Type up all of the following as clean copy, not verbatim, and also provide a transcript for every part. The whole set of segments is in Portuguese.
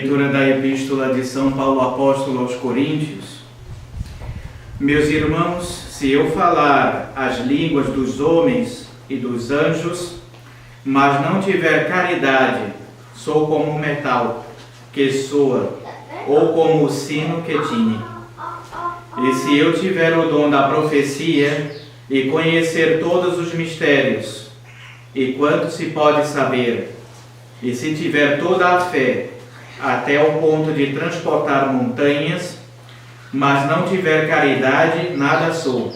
Leitura da Epístola de São Paulo Apóstolo aos Coríntios. Meus irmãos, se eu falar as línguas dos homens e dos anjos, mas não tiver caridade, sou como o metal que soa, ou como o sino que tine. E se eu tiver o dom da profecia e conhecer todos os mistérios, e quanto se pode saber, e se tiver toda a fé, até o ponto de transportar montanhas, mas não tiver caridade, nada sou.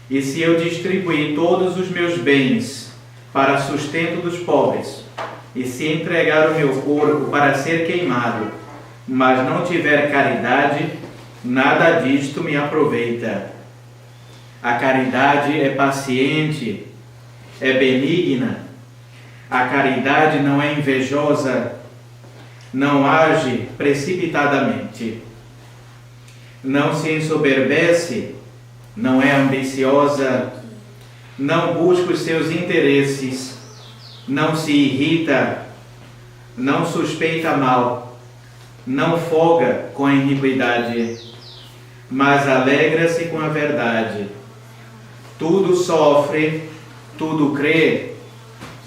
E se eu distribuir todos os meus bens para sustento dos pobres, e se entregar o meu corpo para ser queimado, mas não tiver caridade, nada disto me aproveita. A caridade é paciente, é benigna. A caridade não é invejosa, não age precipitadamente, não se ensoberbece, não é ambiciosa, não busca os seus interesses, não se irrita, não suspeita mal, não folga com a iniquidade, mas alegra-se com a verdade. Tudo sofre, tudo crê,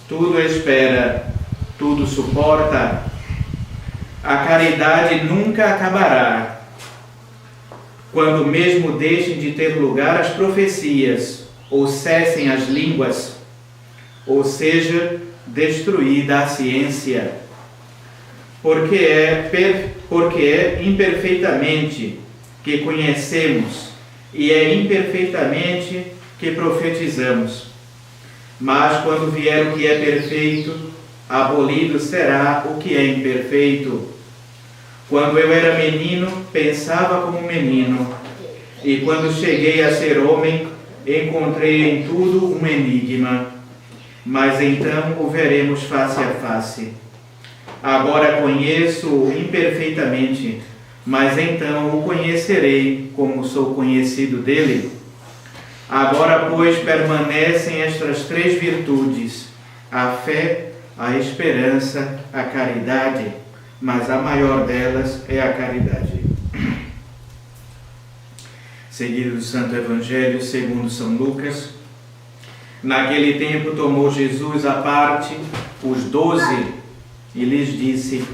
tudo espera, tudo suporta. A caridade nunca acabará. Quando mesmo deixem de ter lugar as profecias, ou cessem as línguas, ou seja, destruída a ciência, porque é imperfeitamente que conhecemos e é imperfeitamente que profetizamos. Mas quando vier o que é perfeito, abolido será o que é imperfeito. Quando eu era menino, pensava como menino, e quando cheguei a ser homem, encontrei em tudo um enigma. Mas então o veremos face a face. Agora conheço-o imperfeitamente, mas então o conhecerei como sou conhecido dele. Agora, pois, permanecem estas três virtudes: a fé, a esperança, a caridade, mas a maior delas é a caridade. Seguido do Santo Evangelho segundo São Lucas. Naquele tempo tomou Jesus à parte os 12 e lhes disse: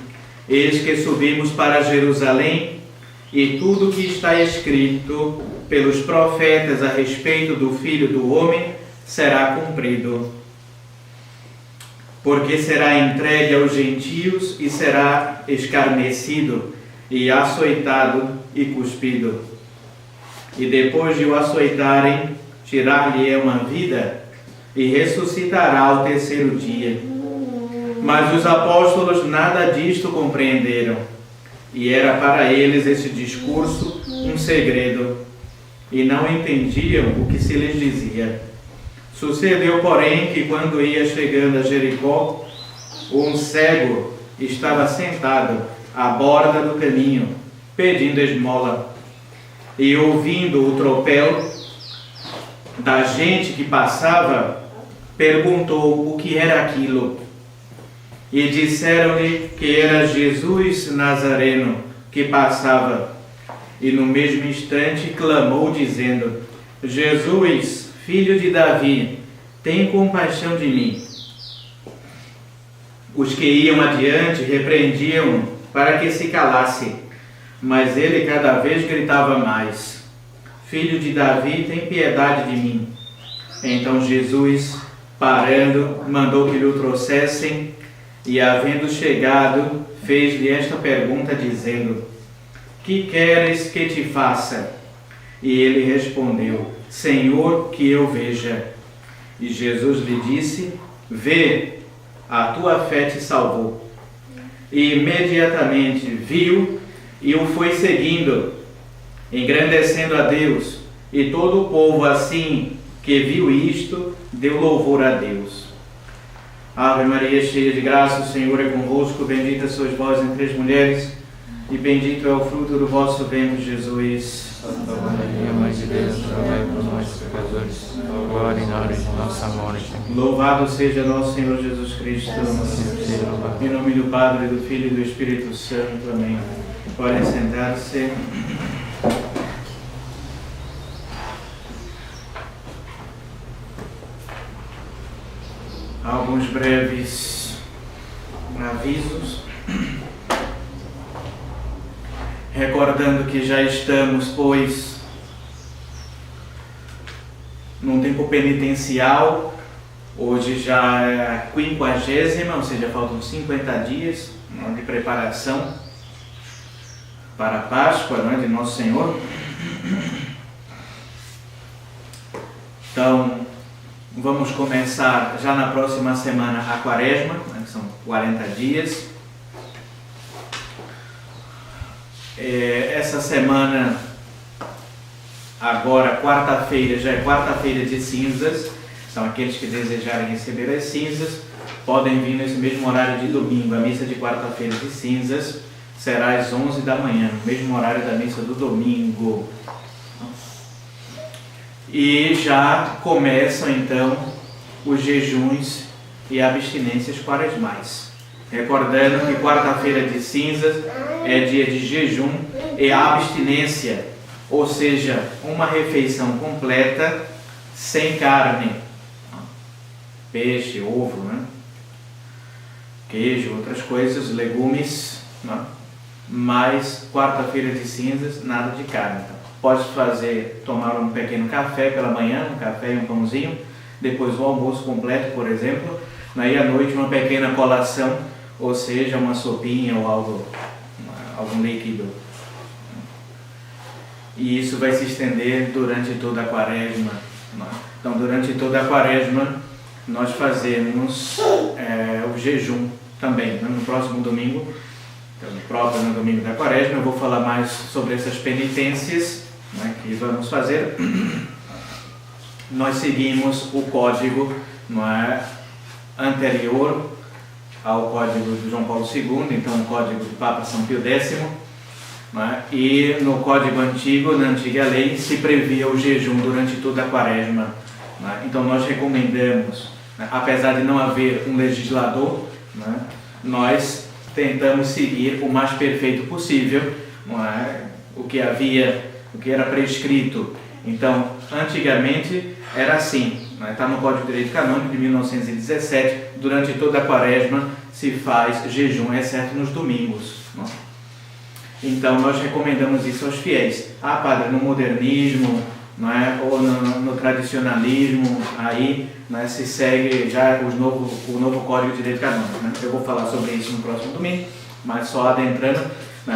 Eis que subimos para Jerusalém, e tudo o que está escrito pelos profetas a respeito do Filho do Homem será cumprido. Porque será entregue aos gentios e será escarnecido, e açoitado e cuspido. E depois de o açoitarem, tirar-lhe uma vida, e ressuscitará ao terceiro dia. Mas os apóstolos nada disto compreenderam, e era para eles esse discurso um segredo, e não entendiam o que se lhes dizia. Sucedeu, porém, que quando ia chegando a Jericó, um cego estava sentado à borda do caminho, pedindo esmola. E ouvindo o tropel da gente que passava, perguntou o que era aquilo. E disseram-lhe que era Jesus Nazareno que passava. E no mesmo instante clamou, dizendo: Jesus, filho de Davi, tem compaixão de mim. Os que iam adiante repreendiam-o para que se calasse, mas ele cada vez gritava mais: Filho de Davi, tem piedade de mim. Então Jesus, parando, mandou que lhe o trouxessem, e havendo chegado, fez-lhe esta pergunta, dizendo: Que queres que te faça? E ele respondeu: Senhor, que eu veja. E Jesus lhe disse: Vê, a tua fé te salvou. E imediatamente viu e o foi seguindo, engrandecendo a Deus. E todo o povo, assim que viu isto, deu louvor a Deus. Ave Maria, cheia de graça, o Senhor é convosco. Bendita sois vós entre as mulheres, e bendito é o fruto do vosso ventre, Jesus. Santa Maria, Mãe de Deus, rogai por nós, pecadores, Jesus, glória e hora de nossa morte. Louvado seja nosso Senhor Jesus Cristo. Em nome do Padre, do Filho e do Espírito Santo. Amém. Podem sentar-se. Alguns breves avisos. Recordando que já estamos, pois, num tempo penitencial. Hoje já é a 50ª, ou seja, faltam 50 dias de preparação para a Páscoa, de Nosso Senhor. Então, vamos começar já na próxima semana a Quaresma, que são 40 dias. Essa semana, agora, quarta-feira, já é quarta-feira de cinzas. Então, aqueles que desejarem receber as cinzas, podem vir nesse mesmo horário de domingo. A missa de quarta-feira de cinzas será às 11 da manhã, no mesmo horário da missa do domingo. E já começam, então, os jejuns e abstinências quaresmais. Recordando que quarta-feira de cinzas é dia de jejum e abstinência, ou seja, uma refeição completa sem carne, peixe, ovo, queijo, outras coisas, legumes, mas quarta-feira de cinzas, nada de carne. Então, pode tomar um pequeno café pela manhã, um café e um pãozinho, depois o almoço completo, por exemplo, e à noite uma pequena colação, ou seja, uma sopinha ou algum líquido. E isso vai se estender durante toda a Quaresma. Então, durante toda a Quaresma, nós fazemos o jejum também. No próximo domingo, próprio no domingo da Quaresma, eu vou falar mais sobre essas penitências que vamos fazer. Nós seguimos o código anterior ao código de João Paulo II, então o código do Papa São Pio X, e no código antigo, na antiga lei, se previa o jejum durante toda a Quaresma. Então nós recomendamos, apesar de não haver um legislador, nós tentamos seguir o mais perfeito possível o que era prescrito. Então, antigamente era assim, está no Código de Direito Canônico de 1917, durante toda a Quaresma se faz jejum, exceto nos domingos. Então, nós recomendamos isso aos fiéis. Padre, no modernismo, ou no tradicionalismo, aí se segue já o novo Código de Direito Canônico. Eu vou falar sobre isso no próximo domingo, mas só adentrando,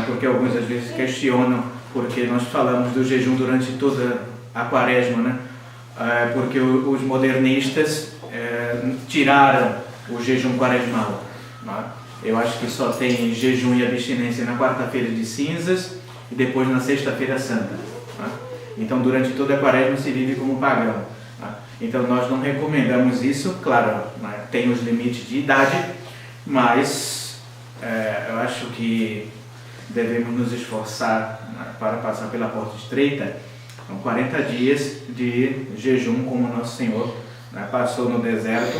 porque alguns às vezes questionam porque nós falamos do jejum durante toda a Quaresma, porque os modernistas tiraram o jejum quaresmal. Eu acho que só tem jejum e abstinência na quarta-feira de cinzas e depois na sexta-feira santa. Então, durante toda a Quaresma se vive como pagão. Então, nós não recomendamos isso, claro, tem os limites de idade, mas eu acho que devemos nos esforçar para passar pela porta estreita. São 40 dias de jejum, como Nosso Senhor passou no deserto.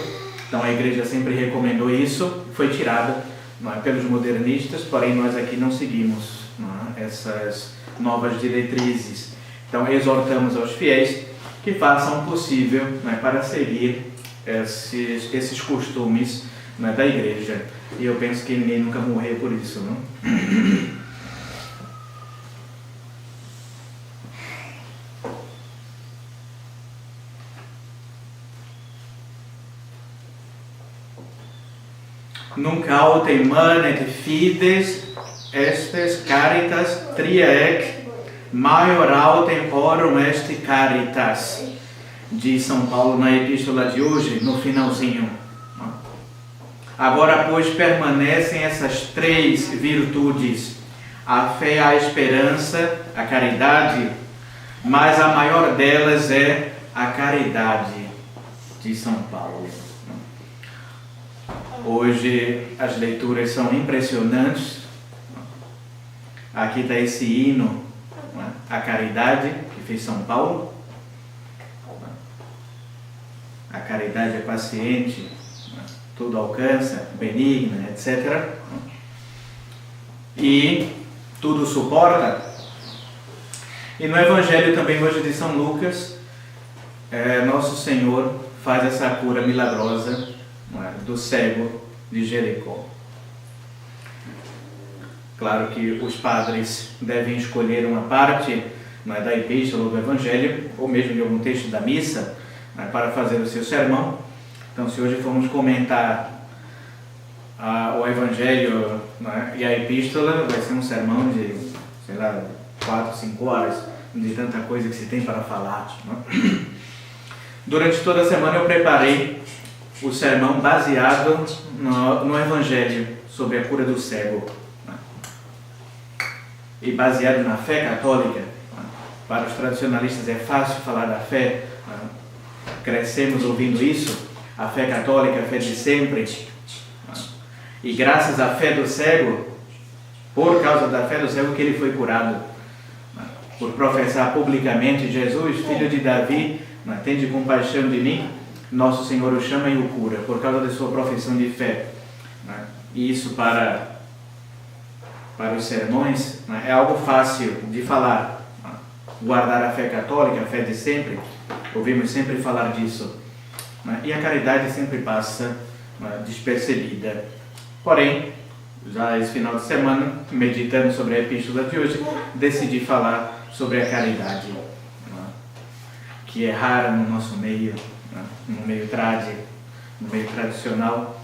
Então, a Igreja sempre recomendou isso, foi tirada pelos modernistas, porém nós aqui não seguimos essas novas diretrizes. Então, exortamos aos fiéis que façam o possível para seguir esses costumes da Igreja. E eu penso que ninguém nunca morreu por isso, não? Nunc autem manet fides estes caritas tria ec maior autem orum est caritas, diz São Paulo na epístola de hoje, no finalzinho. Agora, pois, permanecem essas três virtudes: a fé, a esperança, a caridade, mas a maior delas é a caridade, diz São Paulo. Hoje as leituras são impressionantes. Aqui está esse hino, a caridade, que fez São Paulo. a caridade é paciente, tudo alcança, benigna, etc. E tudo suporta. E no Evangelho também hoje de São Lucas, Nosso Senhor faz essa cura milagrosa, do cego de Jericó. Claro que os padres devem escolher uma parte da epístola ou do Evangelho, ou mesmo de algum texto da missa, para fazer o seu sermão. Então, se hoje formos comentar o Evangelho e a epístola, vai ser um sermão de, 4, 5 horas, de tanta coisa que se tem para falar. Durante toda a semana eu preparei o sermão baseado no Evangelho sobre a cura do cego. E baseado na fé católica. Para os tradicionalistas é fácil falar da fé, crescemos ouvindo isso, a fé católica, a fé de sempre. E graças à fé do cego, por causa da fé do cego que ele foi curado, por professar publicamente: Jesus, filho de Davi, tende compaixão de mim, Nosso Senhor o chama e o cura, por causa da sua profissão de fé. E isso para os sermões é algo fácil de falar. Guardar a fé católica, a fé de sempre, ouvimos sempre falar disso. E a caridade sempre passa despercebida. Porém, já esse final de semana, meditando sobre a epístola de hoje, decidi falar sobre a caridade, que é rara no nosso meio, no meio tradicional.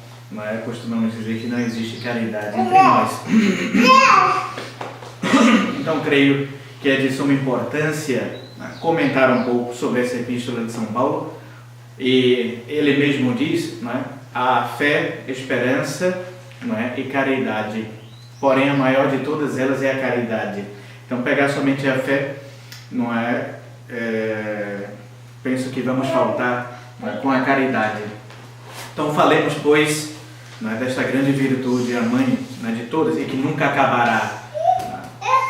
Costumamos dizer que não existe caridade entre nós. Então, creio que é de suma importância comentar um pouco sobre essa epístola de São Paulo. E ele mesmo diz, a fé, esperança, e caridade. Porém, a maior de todas elas é a caridade. Então, pegar somente a fé, penso que vamos faltar com a caridade. Então, falemos, pois, desta grande virtude, a mãe de todas, e que nunca acabará.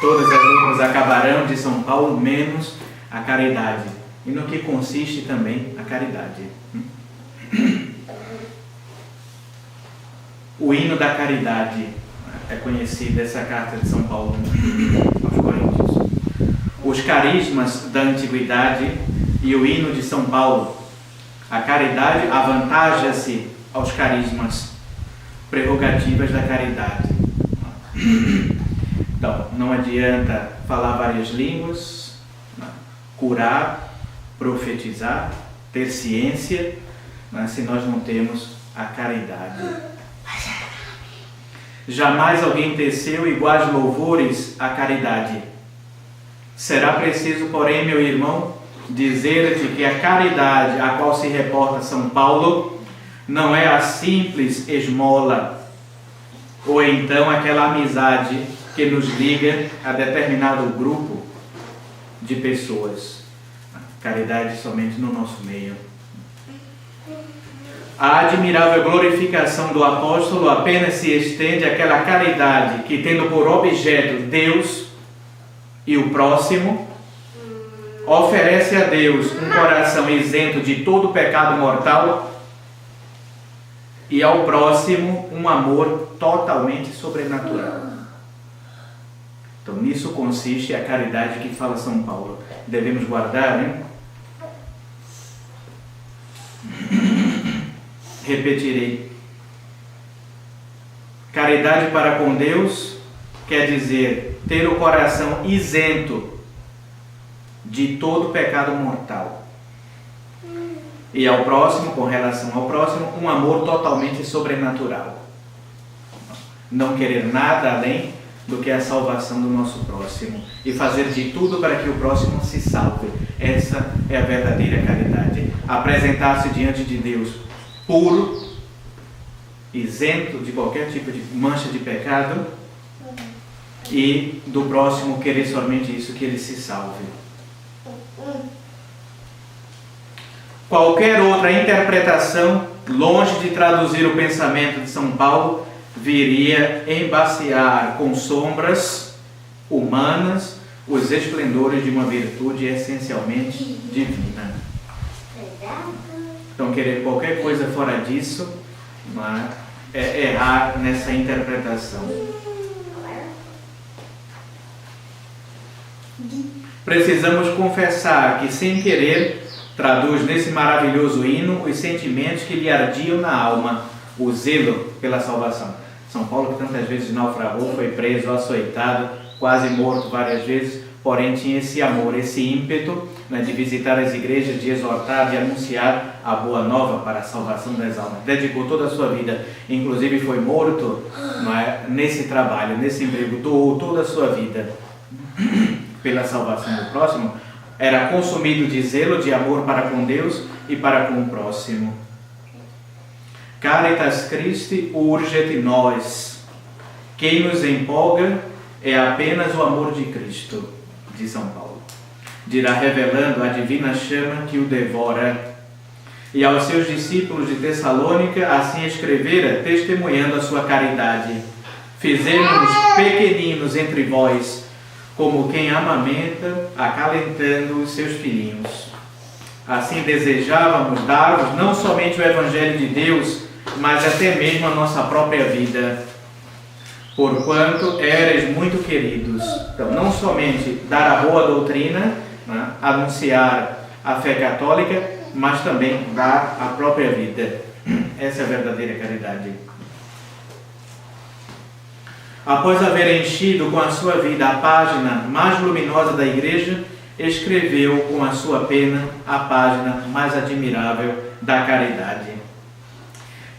Todas as outras acabarão, de São Paulo, menos a caridade. E no que consiste também a caridade. O hino da caridade é conhecido, essa carta de São Paulo aos Coríntios. Os carismas da antiguidade e o hino de São Paulo. A caridade avantaja-se aos carismas, prerrogativas da caridade. Então, não adianta falar várias línguas, curar, profetizar, ter ciência, se nós não temos a caridade. Jamais alguém teceu iguais louvores à caridade. Será preciso, porém, meu irmão, dizer-te que a caridade a qual se reporta São Paulo não é a simples esmola, ou então aquela amizade que nos liga a determinado grupo de pessoas. Caridade somente no nosso meio. A admirável glorificação do apóstolo apenas se estende àquela caridade que, tendo por objeto Deus e o próximo, oferece a Deus um coração isento de todo pecado mortal e ao próximo um amor totalmente sobrenatural. Então, nisso consiste a caridade que fala São Paulo. Devemos guardar, Repetirei. Caridade para com Deus quer dizer ter o coração isento de todo pecado mortal. E ao próximo, com relação ao próximo, um amor totalmente sobrenatural. Não querer nada além do que a salvação do nosso próximo e fazer de tudo para que o próximo se salve. Essa é a verdadeira caridade. Apresentar-se diante de Deus puro, isento de qualquer tipo de mancha de pecado, e do próximo querer somente isso, que ele se salve. Qualquer outra interpretação, longe de traduzir o pensamento de São Paulo, viria embaciar com sombras humanas os esplendores de uma virtude essencialmente divina. Então, querer qualquer coisa fora disso, não é errar nessa interpretação. Precisamos confessar que, sem querer, traduz nesse maravilhoso hino os sentimentos que lhe ardiam na alma, o zelo pela salvação. São Paulo, que tantas vezes naufragou, foi preso, açoitado, quase morto várias vezes, porém tinha esse amor, esse ímpeto, né, de visitar as igrejas, de exortar, de anunciar a boa nova para a salvação das almas. Dedicou toda a sua vida, inclusive foi morto, não é, nesse trabalho, nesse emprego, doou toda a sua vida pela salvação do próximo. Era consumido de zelo, de amor para com Deus e para com o próximo. Caritas Christi urget nós. Quem nos empolga é apenas o amor de Cristo, de São Paulo. Dirá revelando a divina chama que o devora. E aos seus discípulos de Tessalônica assim escrevera, testemunhando a sua caridade. Fizemos-nos pequeninos entre vós, como quem amamenta, acalentando os seus filhinhos. Assim desejávamos dar-vos não somente o Evangelho de Deus, mas até mesmo a nossa própria vida, porquanto éreis muito queridos. Então, não somente dar a boa doutrina, né, anunciar a fé católica, mas também dar a própria vida. Essa é a verdadeira caridade. Após haver enchido com a sua vida a página mais luminosa da Igreja, escreveu com a sua pena a página mais admirável da caridade.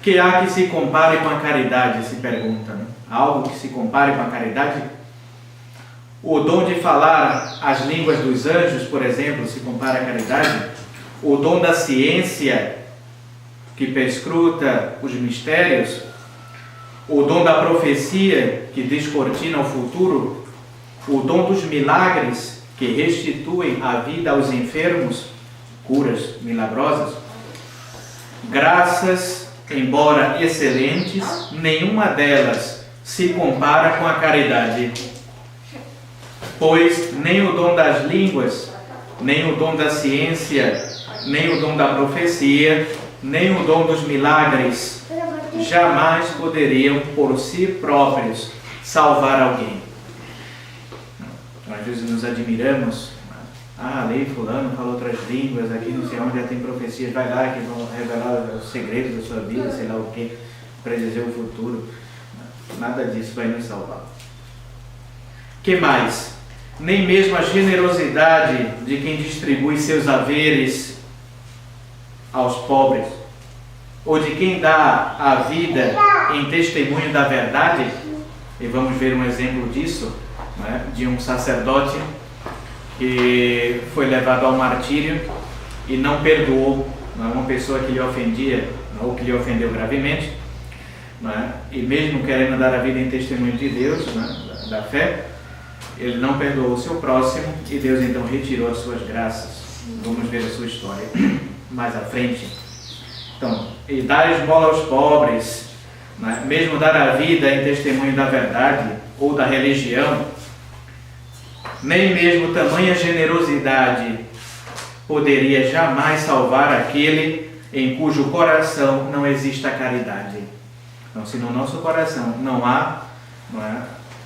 Que há que se compare com a caridade, se pergunta, né? Algo que se compare com a caridade? O dom de falar as línguas dos anjos, por exemplo, se compara à caridade? O dom da ciência, que perscruta os mistérios? O dom da profecia, que descortina o futuro? O dom dos milagres, que restituem a vida aos enfermos? Curas milagrosas? Graças, embora excelentes, nenhuma delas se compara com a caridade. Pois nem o dom das línguas, nem o dom da ciência, nem o dom da profecia, nem o dom dos milagres jamais poderiam por si próprios salvar alguém. Às vezes nos admiramos, ali fulano falou outras línguas, aqui não sei onde já tem profecias, vai lá que vão revelar os segredos da sua vida, sei lá o que, predizer o futuro. Nada disso vai nos salvar. Que mais? Nem mesmo a generosidade de quem distribui seus haveres aos pobres, ou de quem dá a vida em testemunho da verdade, e vamos ver um exemplo disso, né, de um sacerdote que foi levado ao martírio e não perdoou, né, uma pessoa que lhe ofendia, ou que lhe ofendeu gravemente, né, e mesmo querendo dar a vida em testemunho de Deus, né, da fé, ele não perdoou o seu próximo e Deus então retirou as suas graças. Vamos ver a sua história mais à frente. Então, e dar esmola aos pobres, né, mesmo dar a vida em testemunho da verdade ou da religião, nem mesmo tamanha generosidade poderia jamais salvar aquele em cujo coração não existe a caridade. Então, se no nosso coração não há,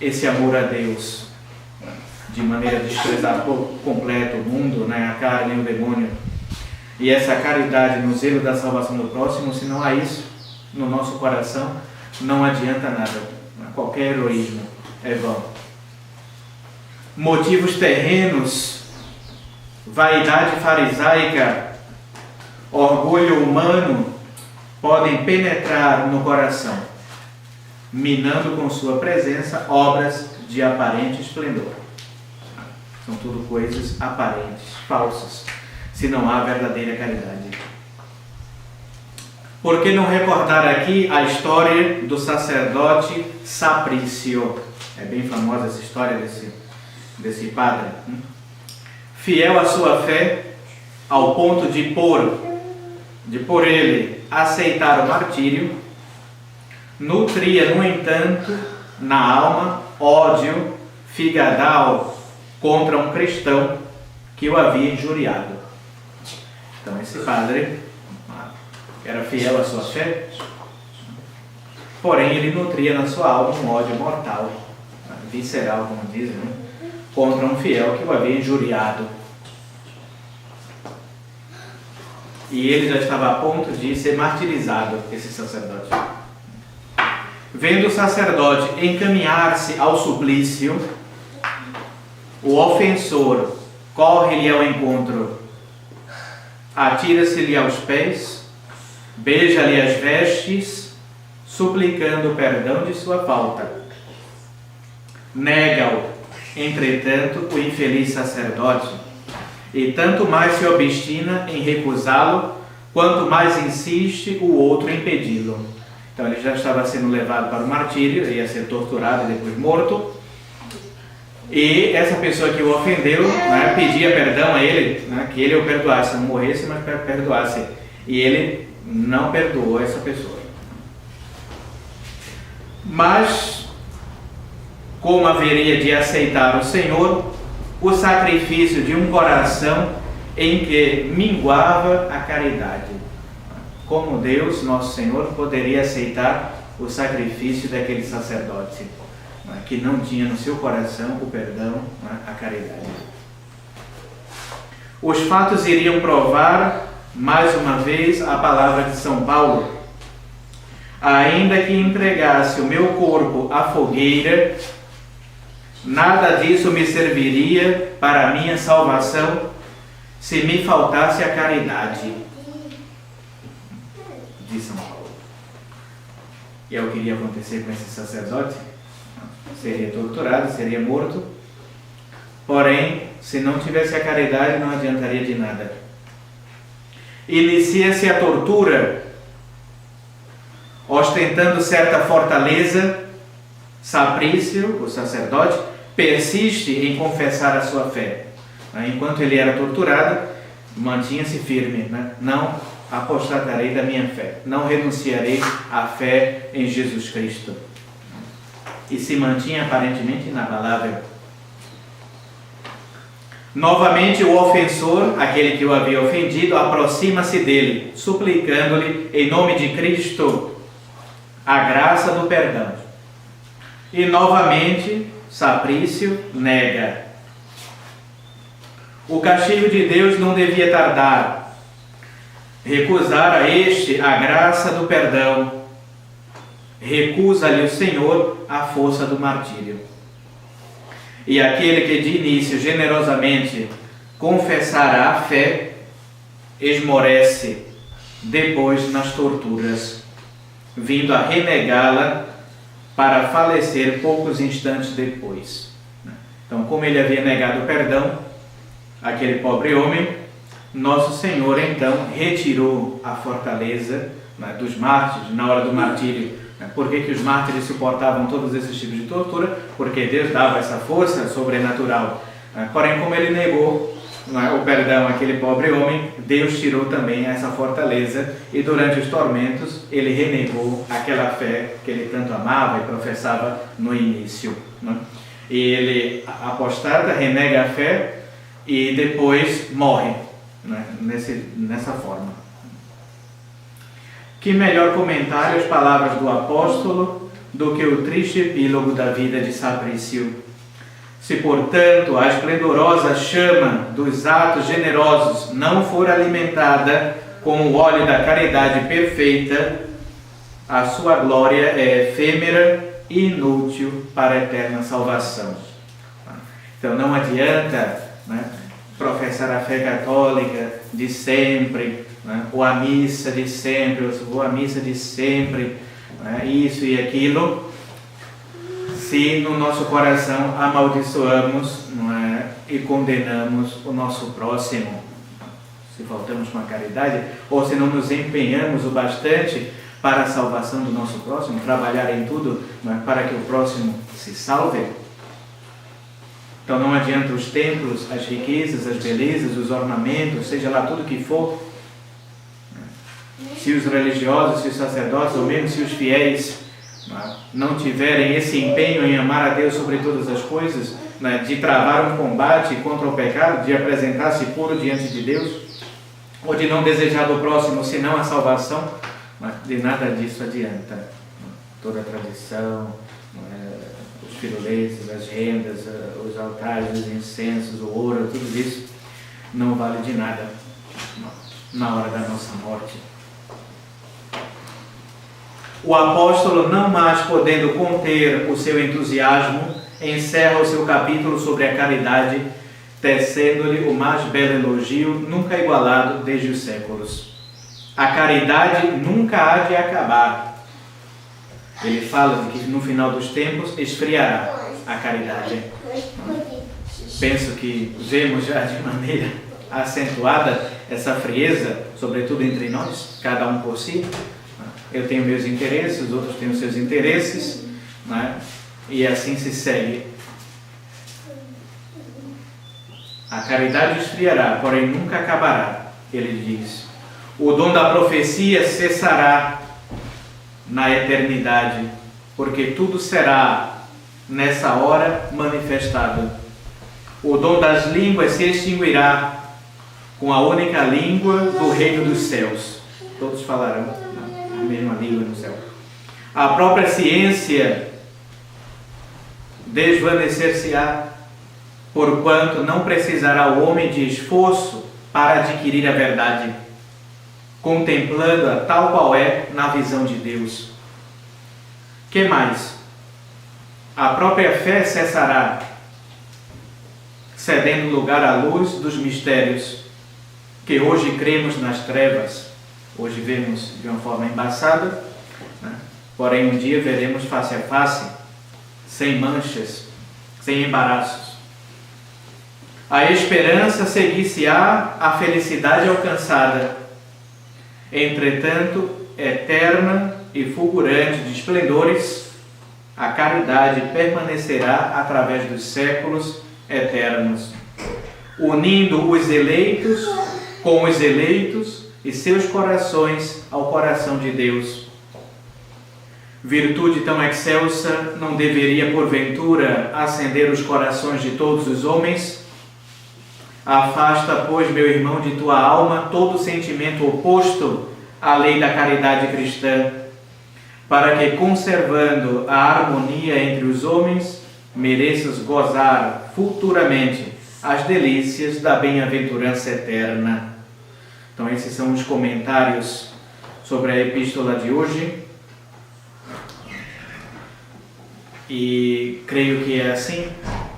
esse amor a Deus, de maneira a desprezar por completo o mundo, a carne e o demônio, e essa caridade no zelo da salvação do próximo, se não há isso no nosso coração, não adianta nada. Qualquer heroísmo é vão. Motivos terrenos, vaidade farisaica, orgulho humano podem penetrar no coração, minando com sua presença obras de aparente esplendor. São tudo coisas aparentes, falsas, se não há verdadeira caridade. Por que não recordar aqui a história do sacerdote Saprício? É bem famosa essa história desse padre. Fiel à sua fé, ao ponto de por ele aceitar o martírio, nutria, no entanto, na alma ódio figadal contra um cristão que o havia injuriado. Então esse padre era fiel à sua fé, porém ele nutria na sua alma um ódio mortal, visceral, como dizem, né? Contra um fiel que o havia injuriado. E ele já estava a ponto de ser martirizado, esse sacerdote. Vendo o sacerdote encaminhar-se ao suplício, o ofensor corre-lhe ao encontro, atira-se-lhe aos pés, beija-lhe as vestes, suplicando o perdão de sua falta. Nega-o, entretanto, o infeliz sacerdote, e tanto mais se obstina em recusá-lo, quanto mais insiste o outro em pedi-lo. Então ele já estava sendo levado para o martírio, ia ser torturado e depois morto. E essa pessoa que o ofendeu, né, pedia perdão a ele, né, que ele o perdoasse, não morresse, mas perdoasse. E ele não perdoou essa pessoa. Mas, como haveria de aceitar o Senhor o sacrifício de um coração em que minguava a caridade? Como Deus, nosso Senhor, poderia aceitar o sacrifício daquele sacerdote, né, que não tinha no seu coração o perdão, né, a caridade? Os fatos iriam provar, mais uma vez, a palavra de São Paulo. Ainda que entregasse o meu corpo à fogueira, nada disso me serviria para a minha salvação, se me faltasse a caridade. De São Paulo. E é o que iria acontecer com esse sacerdote? Seria torturado, seria morto. Porém, se não tivesse a caridade, não adiantaria de nada. Inicia-se a tortura, ostentando certa fortaleza. Saprício, o sacerdote, persiste em confessar a sua fé. Enquanto ele era torturado, mantinha-se firme, né? Não apostatarei da minha fé, não renunciarei à fé em Jesus Cristo. E se mantinha aparentemente inabalável. Novamente o ofensor, aquele que o havia ofendido, aproxima-se dele, suplicando-lhe, em nome de Cristo, a graça do perdão. E novamente Saprício nega. O castigo de Deus não devia tardar. Recusar a este a graça do perdão, recusa-lhe o Senhor a força do martírio. E aquele que de início generosamente confessará a fé, esmorece depois nas torturas, vindo a renegá-la para falecer poucos instantes depois. Então, como ele havia negado o perdão, aquele pobre homem, Nosso Senhor então retirou a fortaleza, né, dos mártires na hora do martírio. Por que os mártires suportavam todos esses tipos de tortura? Porque Deus dava essa força sobrenatural. Porém, como ele negou, né, o perdão àquele pobre homem, Deus tirou também essa fortaleza, e durante os tormentos ele renegou aquela fé que ele tanto amava e professava no início, né? E ele apostata, renega a fé e depois morre, né, nessa forma. Que melhor comentário às palavras do apóstolo do que o triste epílogo da vida de Saprício. Se, portanto, a esplendorosa chama dos atos generosos não for alimentada com o óleo da caridade perfeita, a sua glória é efêmera e inútil para a eterna salvação. Então não adianta, né, professar a fé católica de sempre, né, ou a missa de sempre, ou a missa de sempre, né, isso e aquilo, se no nosso coração amaldiçoamos, não é, e condenamos o nosso próximo, se faltamos com a caridade, ou se não nos empenhamos o bastante para a salvação do nosso próximo, trabalhar em tudo, não é, para que o próximo se salve. Então não adianta os templos, as riquezas, as belezas, os ornamentos, seja lá tudo que for, se os religiosos, se os sacerdotes, ou mesmo se os fiéis não tiverem esse empenho em amar a Deus sobre todas as coisas, né, de travar um combate contra o pecado, de apresentar-se puro diante de Deus, ou de não desejar do próximo senão a salvação, mas de nada disso adianta. Toda a tradição, os firuletes, as rendas, os altares, os incensos, o ouro, tudo isso não vale de nada na hora da nossa morte. O apóstolo, não mais podendo conter o seu entusiasmo, encerra o seu capítulo sobre a caridade, tecendo-lhe o mais belo elogio, nunca igualado desde os séculos. A caridade nunca há de acabar. Ele fala de que no final dos tempos esfriará a caridade. Penso que vemos já de maneira acentuada essa frieza, sobretudo entre nós, cada um por si. Eu tenho meus interesses, os outros têm os seus interesses, né? E assim se segue. A caridade esfriará, porém nunca acabará, ele diz. O dom da profecia cessará na eternidade, porque tudo será nessa hora manifestado. O dom das línguas se extinguirá com a única língua do reino dos céus. Todos falarão a mesma língua no céu. A própria ciência desvanecer-se-á, porquanto não precisará o homem de esforço para adquirir a verdade, contemplando-a tal qual é na visão de Deus. Que mais? A própria fé cessará, cedendo lugar à luz dos mistérios, que hoje cremos nas trevas, hoje vemos de uma forma embaçada, né? Porém um dia veremos face a face, sem manchas, sem embaraços. A esperança seguir-se-á a felicidade alcançada. Entretanto, eterna e fulgurante de esplendores, a caridade permanecerá através dos séculos eternos, unindo os eleitos com os eleitos e seus corações ao coração de Deus. Virtude tão excelsa não deveria, porventura, acender os corações de todos os homens? Afasta, pois, meu irmão, de tua alma todo sentimento oposto à lei da caridade cristã, para que, conservando a harmonia entre os homens, mereças gozar futuramente as delícias da bem-aventurança eterna. Então, esses são os comentários sobre a epístola de hoje. E creio que é assim.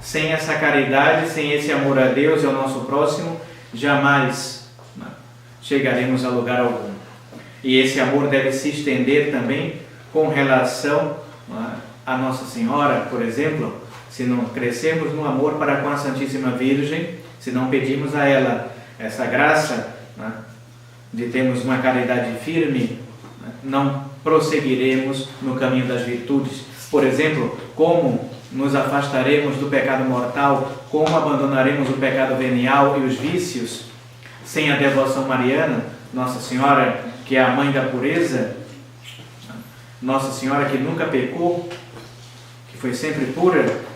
Sem essa caridade, sem esse amor a Deus e ao nosso próximo, jamais chegaremos a lugar algum. E esse amor deve se estender também com relação a Nossa Senhora, por exemplo. Se não crescermos no amor para com a Santíssima Virgem, se não pedimos a ela essa graça de termos uma caridade firme, não prosseguiremos no caminho das virtudes. Por exemplo, como nos afastaremos do pecado mortal, como abandonaremos o pecado venial e os vícios, sem a devoção mariana, Nossa Senhora, que é a mãe da pureza, Nossa Senhora que nunca pecou, que foi sempre pura.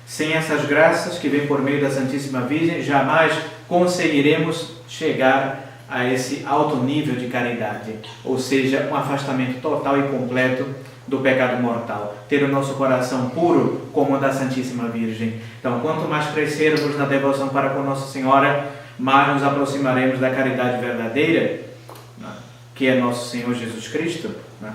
Sem essas graças que vêm por meio da Santíssima Virgem, jamais conseguiremos chegar a esse alto nível de caridade, ou seja, um afastamento total e completo do pecado mortal, ter o nosso coração puro como o da Santíssima Virgem. Então, quanto mais crescermos na devoção para com Nossa Senhora, mais nos aproximaremos da caridade verdadeira, que é nosso Senhor Jesus Cristo,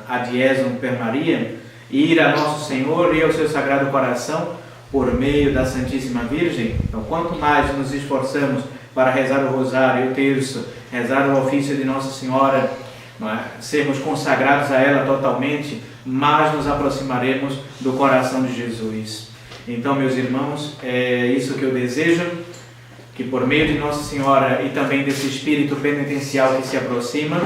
ad Jesum per Maria, e ir a nosso Senhor e ao seu Sagrado Coração por meio da Santíssima Virgem. Então, quanto mais nos esforçamos para rezar o Rosário, o Terço, rezar o ofício de Nossa Senhora, sermos consagrados a ela totalmente, mais nos aproximaremos do coração de Jesus. Então, meus irmãos, é isso que eu desejo, que por meio de Nossa Senhora e também desse espírito penitencial que se aproxima,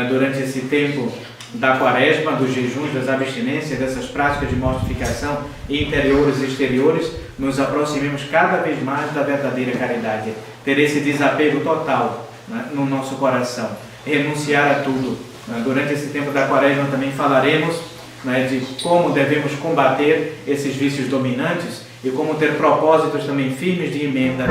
durante esse tempo da quaresma, dos jejuns, das abstinências, dessas práticas de mortificação interiores e exteriores, nos aproximemos cada vez mais da verdadeira caridade, ter esse desapego total no nosso coração, renunciar a tudo. Durante esse tempo da quaresma também falaremos de como devemos combater esses vícios dominantes e como ter propósitos também firmes de emenda